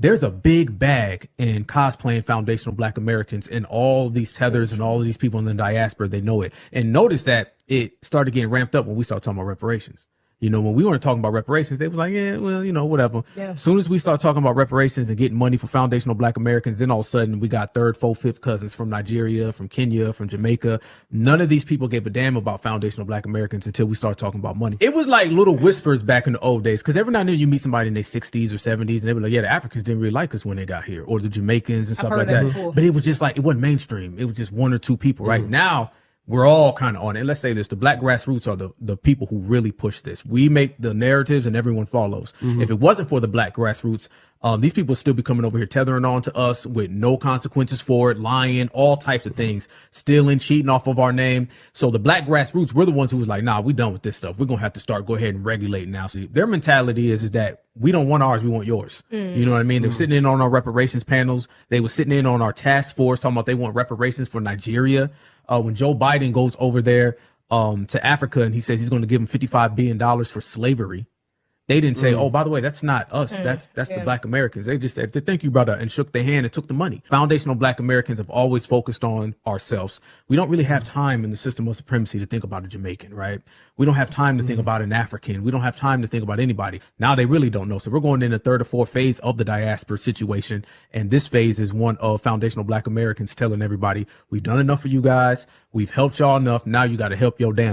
there's a big bag in cosplaying foundational Black Americans, and all these tethers and all of these people in the diaspora, they know it. And notice that it started getting ramped up when we started talking about reparations. You know, when we weren't talking about reparations, they were like, yeah, well, you know, whatever. Yeah. As soon as we start talking about reparations and getting money for foundational Black Americans, then all of a sudden we got third, fourth, fifth cousins from Nigeria, from Kenya, from Jamaica. None of these people gave a damn about foundational Black Americans until we start talking about money. It was like little whispers back in the old days, because every now and then you meet somebody in their 60s or 70s and they were like, yeah, the Africans didn't really like us when they got here, or the Jamaicans and stuff like that. But it was just like, it wasn't mainstream. It was just one or two people. Right now, we're all kind of on it. And let's say this, the Black grassroots are the people who really push this. We make the narratives and everyone follows. If it wasn't for the Black grassroots, these people still be coming over here tethering on to us with no consequences for it, lying, all types of things, stealing, cheating off of our name. So the Black grassroots, we're the ones who was like, nah, we done with this stuff. We're going to have to go ahead and regulate now. So their mentality is that we don't want ours, we want yours. You know what I mean? They're sitting in on our reparations panels. They were sitting in on our task force talking about they want reparations for Nigeria. When Joe Biden goes over there to Africa and he says he's going to give them $55 billion for slavery, they didn't say, oh, by the way, that's not us. That's the Black Americans. They just said, thank you, brother, and shook their hand and took the money. Foundational Black Americans have always focused on ourselves. We don't really have time in the system of supremacy to think about a Jamaican, right? We don't have time to think about an African. We don't have time to think about anybody. Now they really don't know. So we're going in the third or fourth phase of the diaspora situation. And this phase is one of foundational Black Americans telling everybody, we've done enough for you guys. We've helped y'all enough. Now you got to help your damn